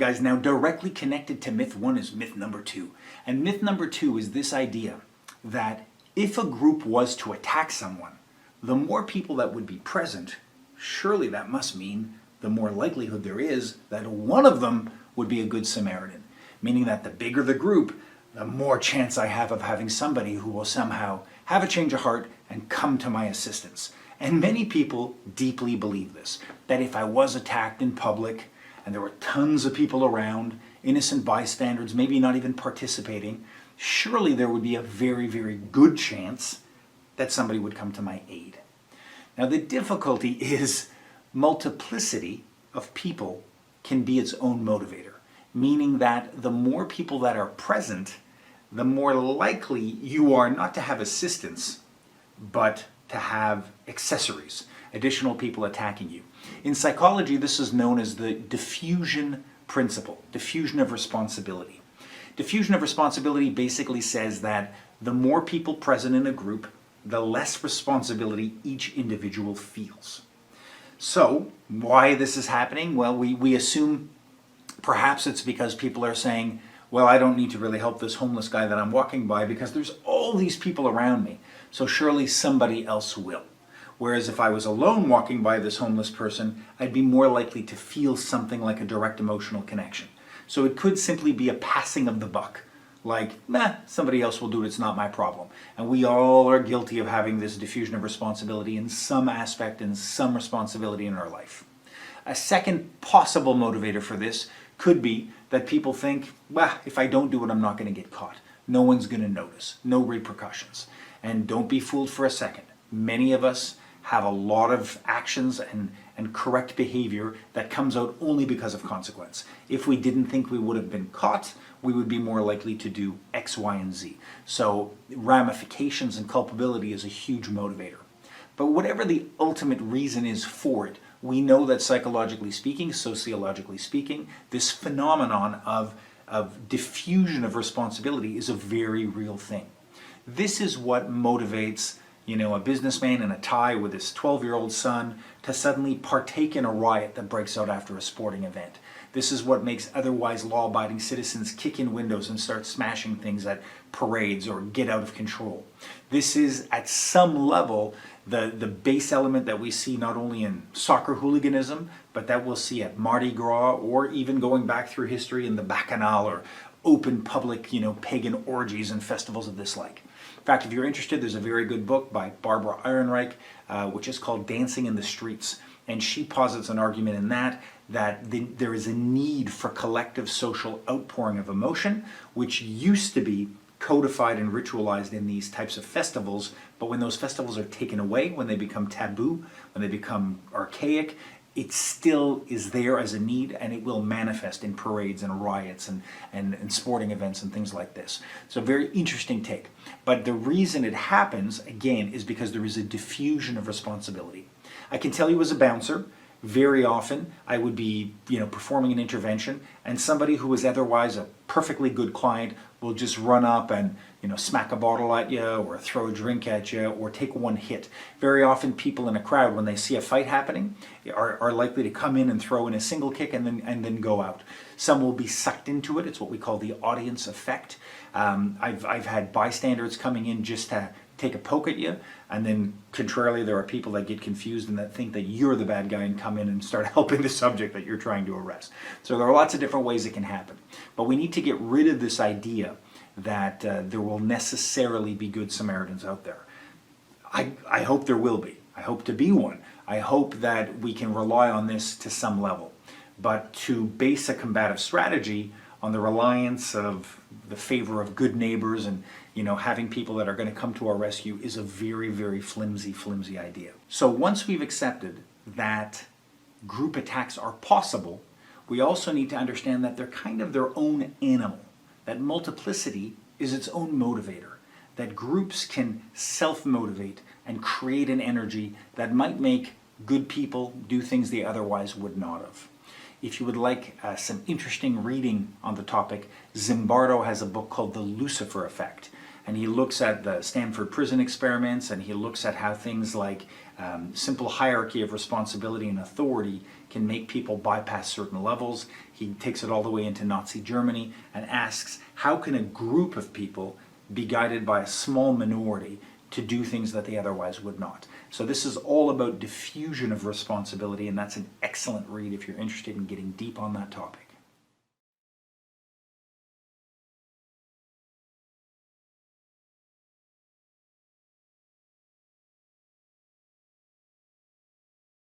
Alright guys, now directly connected to myth 1 is myth number 2. And myth number 2 is this idea that if a group was to attack someone, the more people that would be present, surely that must mean the more likelihood there is that one of them would be a good Samaritan. Meaning that the bigger the group, the more chance I have of having somebody who will somehow have a change of heart and come to my assistance. And many people deeply believe this, that if I was attacked in public and there were tons of people around, innocent bystanders, maybe not even participating, surely there would be a very, very good chance that somebody would come to my aid. Now the difficulty is multiplicity of people can be its own motivator, meaning that the more people that are present, the more likely you are not to have assistance, but to have accessories, additional people attacking you. In psychology, this is known as the diffusion principle, diffusion of responsibility. Diffusion of responsibility basically says that the more people present in a group, the less responsibility each individual feels. So, why this is happening? Well, we assume perhaps it's because people are saying, well, I don't need to really help this homeless guy that I'm walking by because there's all these people around me, so surely somebody else will. Whereas if I was alone walking by this homeless person, I'd be more likely to feel something like a direct emotional connection. So it could simply be a passing of the buck. Like, somebody else will do it, it's not my problem. And we all are guilty of having this diffusion of responsibility in some aspect and some responsibility in our life. A second possible motivator for this could be that people think, if I don't do it, I'm not going to get caught. No one's going to notice. No repercussions. And don't be fooled for a second. Many of us have a lot of actions and correct behavior that comes out only because of consequence. If we didn't think we would have been caught, we would be more likely to do X, Y, and Z. So ramifications and culpability is a huge motivator. But whatever the ultimate reason is for it, we know that psychologically speaking, sociologically speaking, this phenomenon of diffusion of responsibility is a very real thing. This is what motivates, a businessman in a tie with his 12-year-old son to suddenly partake in a riot that breaks out after a sporting event. This is what makes otherwise law-abiding citizens kick in windows and start smashing things at parades or get out of control. This is, at some level, the base element that we see not only in soccer hooliganism, but that we'll see at Mardi Gras, or even going back through history in the Bacchanal or open public, pagan orgies and festivals of this like. In fact, if you're interested, there's a very good book by Barbara Ehrenreich, which is called Dancing in the Streets. And she posits an argument in that there is a need for collective social outpouring of emotion, which used to be codified and ritualized in these types of festivals, but when those festivals are taken away, when they become taboo, when they become archaic, it still is there as a need, and it will manifest in parades and riots and sporting events and things like this. So very interesting take. But the reason it happens, again, is because there is a diffusion of responsibility. I can tell you as a bouncer, very often I would be performing an intervention, and somebody who is otherwise a perfectly good client will just run up and smack a bottle at you or throw a drink at you or take one hit. Very often people in a crowd, when they see a fight happening, are likely to come in and throw in a single kick and then go out. Some will be sucked into it. It's what we call the audience effect. I've had bystanders coming in just to take a poke at you, and then contrarily there are people that get confused and that think that you're the bad guy and come in and start helping the subject that you're trying to arrest. So there are lots of different ways it can happen. But we need to get rid of this idea that there will necessarily be good Samaritans out there. I hope there will be. I hope to be one. I hope that we can rely on this to some level. But to base a combative strategy on the reliance of the favor of good neighbors and having people that are going to come to our rescue is a very, very flimsy idea. So once we've accepted that group attacks are possible, we also need to understand that they're kind of their own animal, that multiplicity is its own motivator, that groups can self-motivate and create an energy that might make good people do things they otherwise would not have. If you would like some interesting reading on the topic, Zimbardo has a book called The Lucifer Effect. and he looks at the Stanford prison experiments, and he looks at how things like simple hierarchy of responsibility and authority can make people bypass certain levels. He takes it all the way into Nazi Germany and asks, how can a group of people be guided by a small minority to do things that they otherwise would not? So this is all about diffusion of responsibility, and that's an excellent read if you're interested in getting deep on that topic.